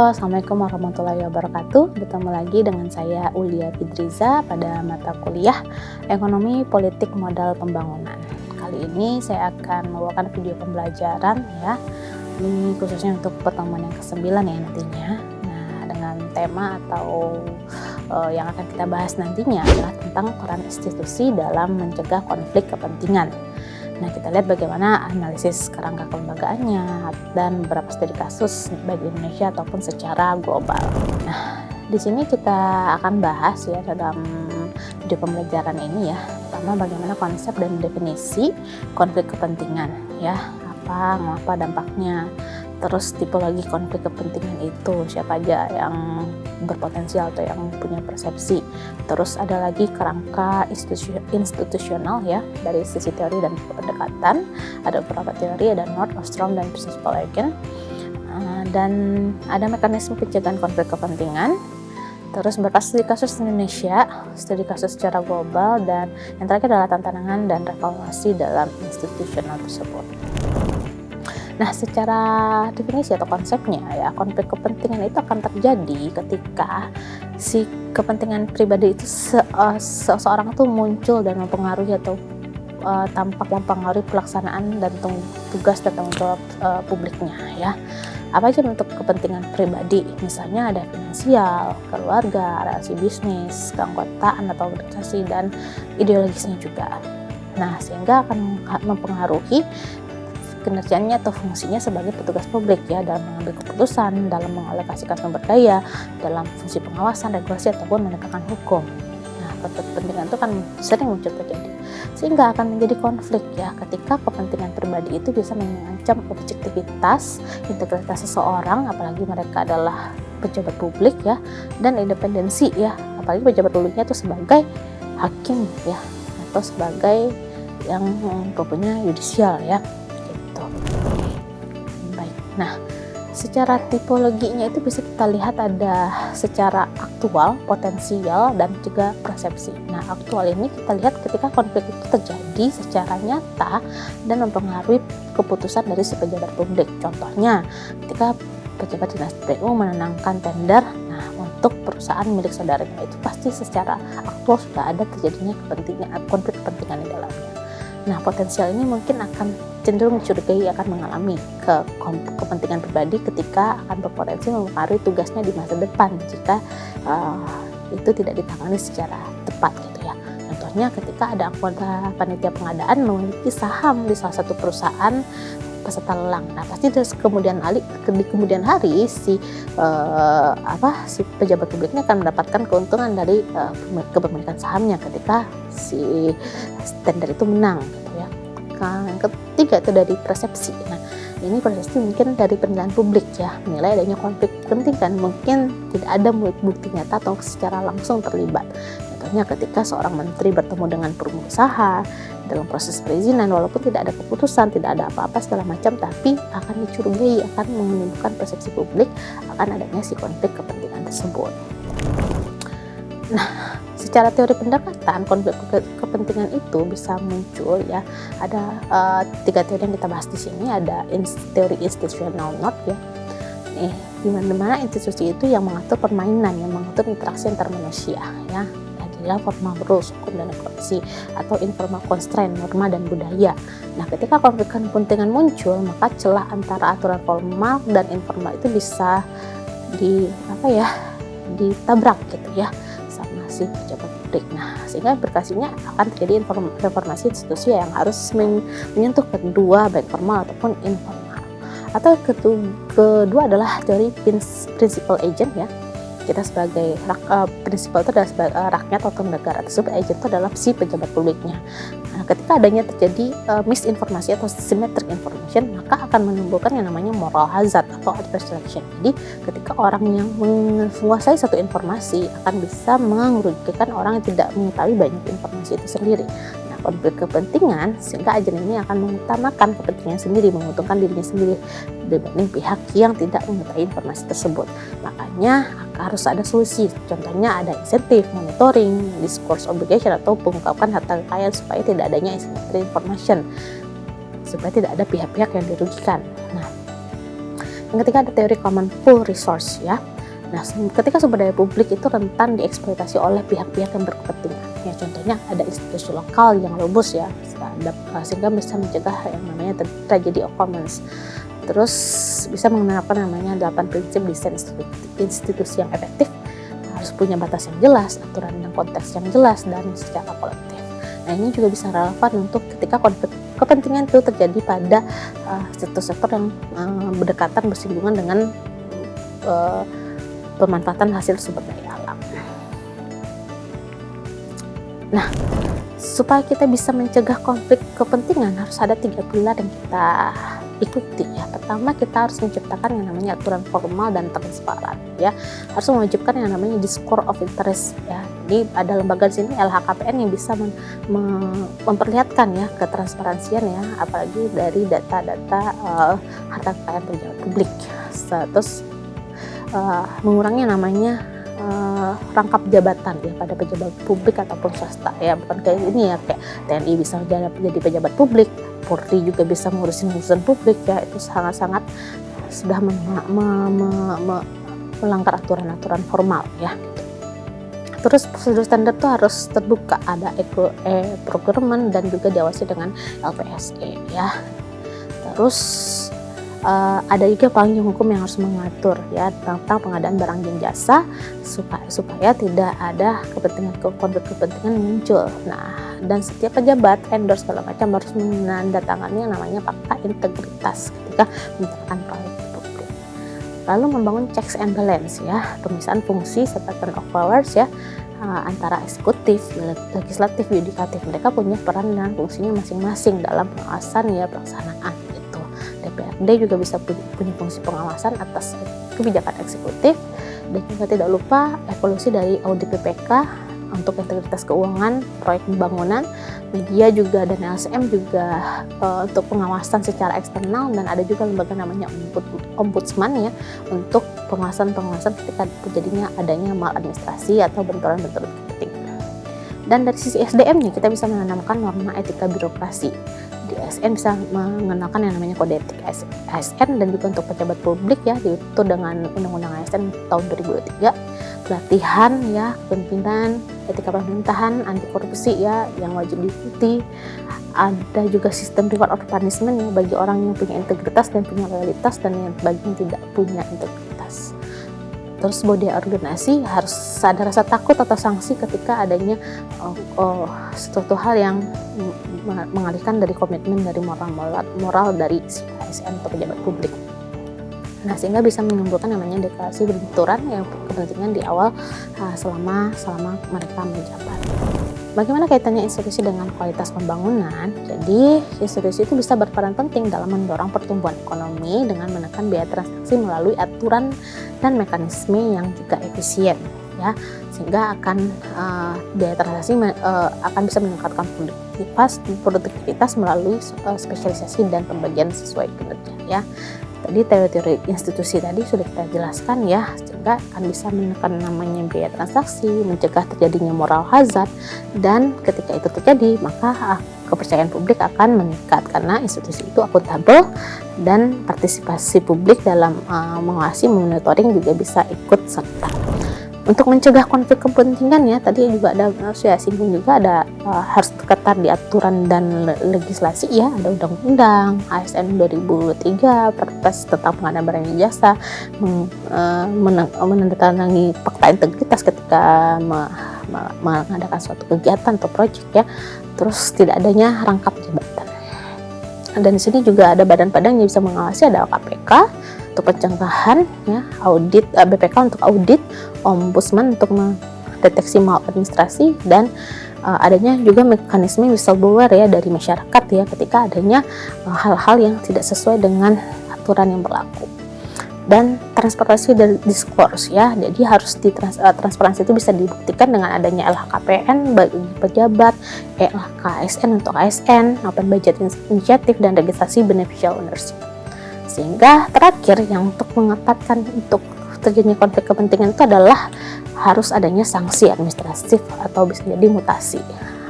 Halo, Assalamualaikum warahmatullahi wabarakatuh. Bertemu lagi dengan saya Ulia Fidriza pada mata kuliah Ekonomi Politik Modal Pembangunan. Kali ini saya akan membawakan video pembelajaran ya. Ini khususnya untuk pertemuan yang ke-9 ya nantinya. Nah, dengan tema atau yang akan kita bahas nantinya adalah tentang peran institusi dalam mencegah konflik kepentingan. Nah, kita lihat bagaimana analisis kerangka kelembagaannya dan beberapa studi kasus baik di Indonesia ataupun secara global. Nah, di sini kita akan bahas ya dalam video pembelajaran ini ya. Pertama, bagaimana konsep dan definisi konflik kepentingan ya. Apa dampaknya. Terus tipologi konflik kepentingan itu siapa aja yang berpotensial atau yang punya persepsi. Terus ada lagi kerangka institusional ya dari sisi teori dan pendekatan. Ada beberapa teori, ada North, Ostrom, dan Principal Agent. Dan ada mekanisme pencegahan konflik kepentingan. Terus beberapa studi kasus di Indonesia, studi kasus secara global, dan yang terakhir adalah tantangan dan reformasi dalam institusional tersebut. Nah, secara definisi atau konsepnya ya, konflik kepentingan itu akan terjadi ketika si kepentingan pribadi itu seseorang tuh muncul dan mempengaruhi atau tampak mempengaruhi pelaksanaan dan tugas dan tanggung jawab publiknya ya. Apa aja bentuk kepentingan pribadi? Misalnya ada finansial, keluarga, relasi bisnis, keanggotaan atau organisasi, dan ideologisnya juga. Nah, sehingga akan mempengaruhi kinerjanya atau fungsinya sebagai petugas publik ya, dalam mengambil keputusan, dalam mengalokasikan sumber daya, dalam fungsi pengawasan, regulasi ataupun menegakkan hukum. Nah, konflik kepentingan itu kan sering muncul terjadi, sehingga akan menjadi konflik ya ketika kepentingan pribadi itu bisa mengancam objektivitas, integritas seseorang, apalagi mereka adalah pejabat publik ya, dan independensi ya, apalagi pejabat publiknya itu sebagai hakim ya, atau sebagai yang mempunyai yudisial ya. Baik, nah secara tipologinya itu bisa kita lihat ada secara aktual, potensial, dan juga persepsi. Nah, aktual ini kita lihat ketika konflik itu terjadi secara nyata dan mempengaruhi keputusan dari si pejabat publik. Contohnya, ketika pejabat dinas PU menenangkan tender untuk perusahaan milik saudaranya, itu pasti secara aktual sudah ada terjadinya konflik kepentingan di dalamnya. Nah, potensial ini mungkin akan cenderung dicurigai akan mengalami kepentingan pribadi ketika akan berpotensi mempengaruhi tugasnya di masa depan jika itu tidak ditangani secara tepat gitu ya. Contohnya ketika ada anggota panitia pengadaan memiliki saham di salah satu perusahaan peserta lelang. Nah, pasti di kemudian hari si pejabat publiknya akan mendapatkan keuntungan dari kepemilikan sahamnya ketika si tender itu menang gitu ya. Yang ketiga itu dari persepsi. Nah, ini persepsi mungkin dari penilaian publik ya, menilai adanya konflik kepentingan, mungkin tidak ada bukti nyata atau secara langsung terlibat. Contohnya ketika seorang menteri bertemu dengan pengusaha dalam proses perizinan, walaupun tidak ada keputusan, tidak ada apa-apa segala macam, tapi akan dicurigai, akan menimbulkan persepsi publik akan adanya si konflik kepentingan tersebut. Nah, secara teori pendekatan konflik kepentingan itu bisa muncul ya. Ada 3 teori yang kita bahas di sini. Ada teori institutional knot ya. Di mana institusi itu yang mengatur permainan, yang mengatur interaksi antar manusia ya. Adalah formal rules, hukum dan regulasi, atau informal constraint, norma dan budaya. Nah, ketika konflik kepentingan muncul, maka celah antara aturan formal dan informal itu bisa ditabrak gitu ya sama si pejabat publik. Nah, sehingga implikasinya akan terjadi reformasi institusi yang harus menyentuh kedua, baik formal ataupun informal. Atau kedua adalah teori principal agent ya. Kita sebagai prinsipal itu adalah sebagai rakyat atau negara tersebut, agent itu adalah si pejabat publiknya. Nah, ketika adanya terjadi misinformasi atau symmetric information, maka akan menimbulkan yang namanya moral hazard atau adverse selection. Jadi ketika orang yang menguasai satu informasi akan bisa merugikan orang yang tidak mengetahui banyak informasi itu sendiri. Nah, konflik kepentingan sehingga agen ini akan mengutamakan kepentingan sendiri, menguntungkan dirinya sendiri dibanding pihak yang tidak mengetahui informasi tersebut. Makanya harus ada solusi. Contohnya ada insentif, monitoring, disclosure obligation, atau pengungkapkan harta kekayaan supaya tidak adanya asymmetric information, supaya tidak ada pihak-pihak yang dirugikan. Nah, ketika ada teori common pool resource ya. Nah, ketika sumber daya publik itu rentan dieksploitasi oleh pihak-pihak yang berkepentingan. Ya, contohnya ada institusi lokal yang robust ya, sehingga bisa mencegah yang namanya tragedy of commons. Terus bisa menerapkan namanya 8 prinsip desain institusi yang efektif, harus punya batas yang jelas, aturan dan konteks yang jelas, dan secara kolektif. Nah, ini juga bisa relevan untuk ketika konflik kepentingan itu terjadi pada sektor-sektor yang berdekatan bersinggungan dengan pemanfaatan hasil sumber daya alam. Nah, supaya kita bisa mencegah konflik kepentingan harus ada 3 pilar yang kita ikuti ya. Pertama, kita harus menciptakan yang namanya aturan formal dan transparan ya. Harus mewajibkan yang namanya disclosure of interest ya. Jadi ada lembaga di sini LHKPN yang bisa memperlihatkan ya ketransparansian ya, apalagi dari data-data harta kekayaan pejabat publik. Terus mengurangi namanya rangkap jabatan ya pada pejabat publik ataupun swasta ya, bukan kayak ini ya, kayak TNI bisa jadi pejabat publik, Polri juga bisa ngurusin urusan publik ya. Itu sangat-sangat sudah melanggar aturan-aturan formal ya. Terus prosedur standar itu harus terbuka, ada procurement dan juga diawasi dengan LPSE ya. Terus ada juga payung hukum yang harus mengatur ya tentang pengadaan barang dan jasa supaya tidak ada konflik kepentingan muncul. Nah, dan setiap pejabat endorse segala macam harus menandatangani yang namanya fakta integritas ketika menjalankan proyek publik. Lalu membangun checks and balance ya, pemisahan fungsi serta turn of powers ya, antara eksekutif, legislatif, yudikatif. Mereka punya peran dan fungsinya masing-masing dalam pengawasan ya pelaksanaan. DPRD juga bisa punya fungsi pengawasan atas kebijakan eksekutif, dan juga tidak lupa evolusi dari audit BPK untuk integritas keuangan proyek pembangunan, media juga dan LSM juga untuk pengawasan secara eksternal, dan ada juga lembaga namanya ombudsman ya untuk pengawasan ketika terjadinya adanya maladministrasi atau benturan-benturan kepentingan. Dan dari sisi SDM-nya kita bisa menanamkan norma etika birokrasi. Di ASN bisa mengenalkan yang namanya kode etik ASN, dan juga untuk pejabat publik ya diatur dengan Undang-Undang ASN tahun 2023, pelatihan ya kepemimpinan, etika pemerintahan, anti korupsi ya yang wajib diikuti. Ada juga sistem reward or punishment ya bagi orang yang punya integritas dan punya loyalitas, dan yang bagi yang tidak punya integritas. Terus budaya organisasi harus ada rasa takut atau sanksi ketika adanya suatu hal yang mengalihkan dari komitmen dari moral dari si ASN atau pejabat publik. Nah, sehingga bisa menimbulkan namanya deklarasi benturan yang kepentingan di awal selama mereka menjabat. Bagaimana kaitannya institusi dengan kualitas pembangunan? Jadi, institusi itu bisa berperan penting dalam mendorong pertumbuhan ekonomi dengan menekan biaya transaksi melalui aturan dan mekanisme yang juga efisien, ya, sehingga akan biaya transaksi akan bisa meningkatkan produktivitas melalui spesialisasi dan pembagian sesuai kinerja, ya. Tadi teori-teori institusi tadi sudah kita jelaskan ya, sehingga akan bisa menekan namanya biaya transaksi, mencegah terjadinya moral hazard, dan ketika itu terjadi maka kepercayaan publik akan meningkat karena institusi itu akuntabel, dan partisipasi publik dalam mengawasi, monitoring juga bisa ikut serta. Untuk mencegah konflik kepentingan ya, tadi juga ada saya singgung juga ada harus ketat di aturan dan legislasi ya, ada undang-undang ASN 2003, Perpres tentang pengadaan barang dan jasa, menandatangani fakta integritas ketika mengadakan suatu kegiatan atau proyek ya, terus tidak adanya rangkap jabatan. Dan di sini juga ada badan-badan yang bisa mengawasi, ada KPK untuk pencegahan ya, audit, BPK untuk audit, ombudsman untuk mendeteksi maladministrasi, dan adanya juga mekanisme whistleblower ya dari masyarakat ya ketika adanya hal-hal yang tidak sesuai dengan aturan yang berlaku. Dan transparansi dari discourse ya, jadi harus transparansi itu bisa dibuktikan dengan adanya LHKPN bagi pejabat, LHKSN untuk ASN, Open Budget Initiative, dan registrasi beneficial ownership. Sehingga terakhir yang untuk mengetatkan untuk terjadinya konflik kepentingan itu adalah harus adanya sanksi administratif atau bisa jadi mutasi,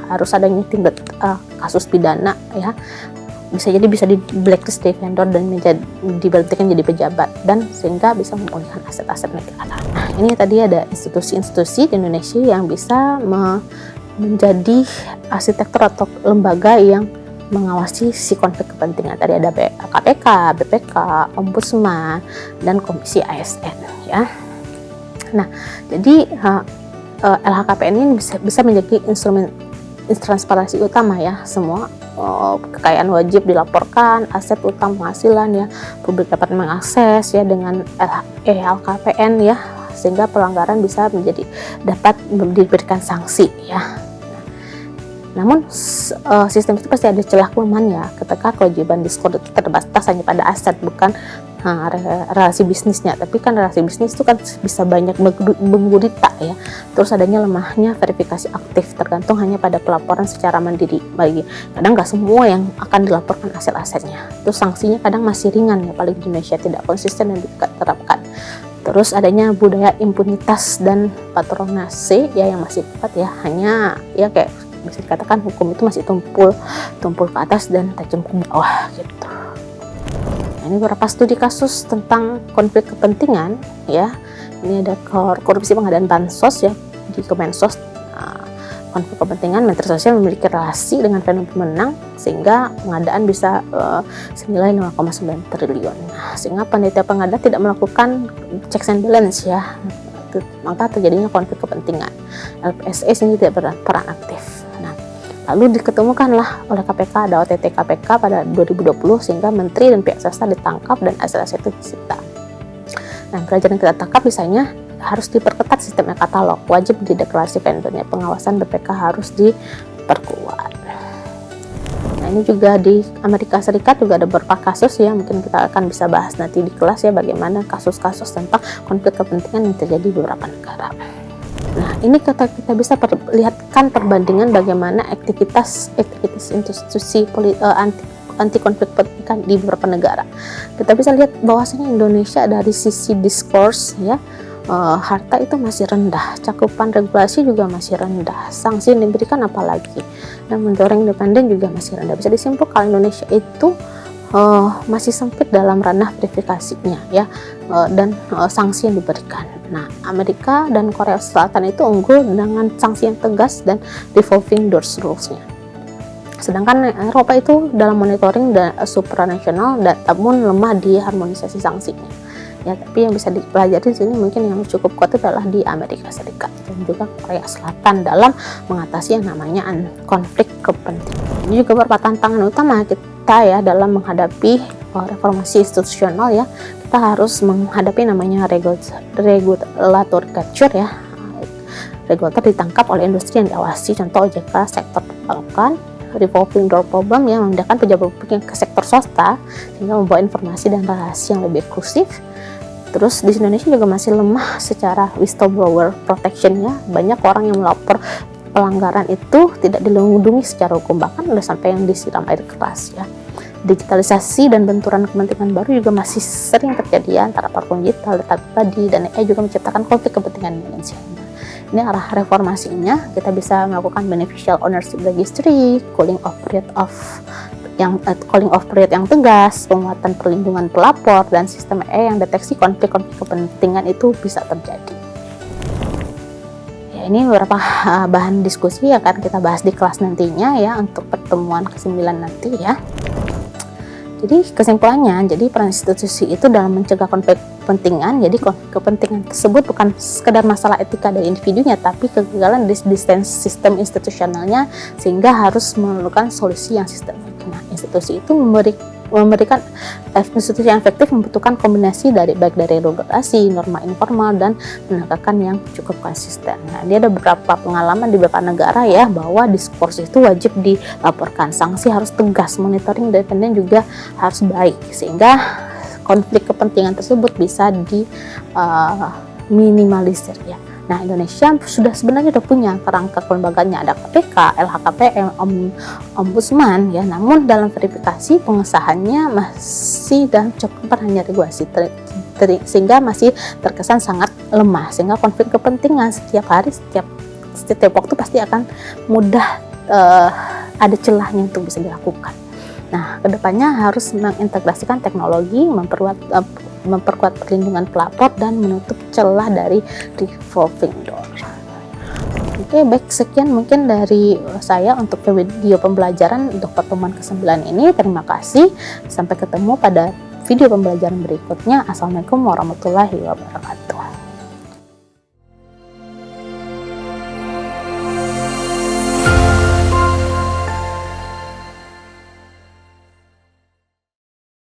harus adanya tindak kasus pidana ya bisa di blacklist dari vendor dan diberhentikan jadi pejabat, dan sehingga bisa memulihkan aset-aset negara. Nah, ini tadi ada institusi-institusi di Indonesia yang bisa menjadi arsitektur atau lembaga yang mengawasi si konflik kepentingan. Tadi ada KPK, BPK, Ombudsman, dan Komisi ASN ya. Nah, jadi LHKPN ini bisa menjadi instrumen transparansi utama ya. Semua kekayaan wajib dilaporkan, aset, utang, penghasilan ya, publik dapat mengakses ya dengan LHKPN ya, sehingga pelanggaran bisa dapat diberikan sanksi ya. Namun sistem itu pasti ada celah kelemahan ya, ketika kewajiban diskor itu terbatas hanya pada aset, bukan relasi bisnisnya. Tapi kan relasi bisnis itu kan bisa banyak menggurita ya. Terus adanya lemahnya verifikasi aktif, tergantung hanya pada pelaporan secara mandiri. Kadang nggak semua yang akan dilaporkan aset-asetnya. Terus sanksinya kadang masih ringan ya, paling di Indonesia tidak konsisten dan diterapkan. Terus adanya budaya impunitas dan patronase ya yang masih kuat ya, hanya ya kayak bisa dikatakan hukum itu masih tumpul ke atas dan tajam ke bawah gitu. Ini beberapa studi kasus tentang konflik kepentingan ya. Ini ada korupsi pengadaan bansos ya di Kemensos. Konflik kepentingan, Menteri Sosial memiliki relasi dengan pemenang sehingga pengadaan bisa senilai 0,9 triliun. Nah, sehingga panitia pengadaan tidak melakukan checks and balance ya, maka terjadinya konflik kepentingan. LPSS ini tidak berperan aktif. Lalu diketemukanlah oleh KPK, ada OTT KPK pada 2020 sehingga menteri dan pihak swasta ditangkap dan aset-aset itu disita. Nah, pelajaran yang kita tangkap misalnya harus diperketat sistem katalog, wajib dideklarasi vendornya, pengawasan BPK harus diperkuat. Nah, ini juga di Amerika Serikat juga ada beberapa kasus ya, mungkin kita akan bisa bahas nanti di kelas ya, bagaimana kasus-kasus tentang konflik kepentingan yang terjadi di beberapa negara. Nah, ini kita bisa lihatkan perbandingan bagaimana aktivitas institusi anti konflik kepentingan di beberapa negara. Kita bisa lihat bahwasanya Indonesia dari sisi diskurs ya, harta itu masih rendah, cakupan regulasi juga masih rendah, sanksi yang diberikan apalagi, dan mendorong independen juga masih rendah. Bisa disimpulkan Indonesia itu masih sempit dalam ranah verifikasinya ya, dan sanksi yang diberikan. Nah, Amerika dan Korea Selatan itu unggul dengan sanksi yang tegas dan revolving doors rules-nya. Sedangkan Eropa itu dalam monitoring dan supranasional, namun lemah di harmonisasi sanksinya. Ya, tapi yang bisa dipelajari di sini mungkin yang cukup kuat adalah di Amerika Serikat dan juga Korea Selatan dalam mengatasi yang namanya konflik kepentingan. Ini juga beberapa tantangan utama kita ya dalam menghadapi reformasi institusional ya. Kita harus menghadapi namanya regulatory capture ya. Regulator ditangkap oleh industri yang diawasi, contoh OJK, sektor perbankan, revolving door problem yang memindahkan pejabat publik ke sektor swasta sehingga membawa informasi dan rahasia yang lebih eksklusif. Terus di Indonesia juga masih lemah secara whistleblower protection ya. Banyak orang yang melapor pelanggaran itu tidak dilindungi secara hukum, bahkan ada sampai yang disiram air keras ya. Digitalisasi dan benturan kepentingan baru juga masih sering terjadi ya, antara platform digital, data pribadi, dan AI juga menciptakan konflik kepentingan di Indonesia. Ini arah reformasinya, kita bisa melakukan beneficial ownership registry, calling off period yang tegas, penguatan perlindungan pelapor, dan sistem AI yang deteksi konflik-konflik kepentingan itu bisa terjadi. Ya, ini beberapa bahan diskusi yang akan kita bahas di kelas nantinya ya, untuk pertemuan ke-9 nanti ya. Jadi kesimpulannya, jadi peran institusi itu dalam mencegah konflik kepentingan. Jadi konflik kepentingan tersebut bukan sekedar masalah etika dari individunya, tapi kegagalan di sistem institusionalnya sehingga harus memerlukan solusi yang sistemik. Nah, institusi itu memberikan institusi yang efektif membutuhkan kombinasi baik dari regulasi, norma informal, dan penegakan yang cukup konsisten. Nah, dia ada beberapa pengalaman di beberapa negara ya, bahwa diskurs itu wajib dilaporkan, sanksi harus tegas, monitoring independen juga harus baik, sehingga konflik kepentingan tersebut bisa minimalisir ya. Nah, Indonesia sebenarnya sudah punya kerangka kelembagaannya, ada KPK, LHKPN, Ombudsman ya. Namun dalam verifikasi pengesahannya masih dalam cakupan hanya regulasi, sehingga masih terkesan sangat lemah. Sehingga konflik kepentingan setiap hari, setiap waktu pasti akan mudah ada celahnya untuk bisa dilakukan. Nah, kedepannya harus mengintegrasikan teknologi, memperkuat perlindungan pelapor, dan menutup celah dari revolving door. Oke, baik, sekian mungkin dari saya untuk video pembelajaran untuk pertemuan ke-9 ini. Terima kasih. Sampai ketemu pada video pembelajaran berikutnya. Assalamualaikum warahmatullahi wabarakatuh.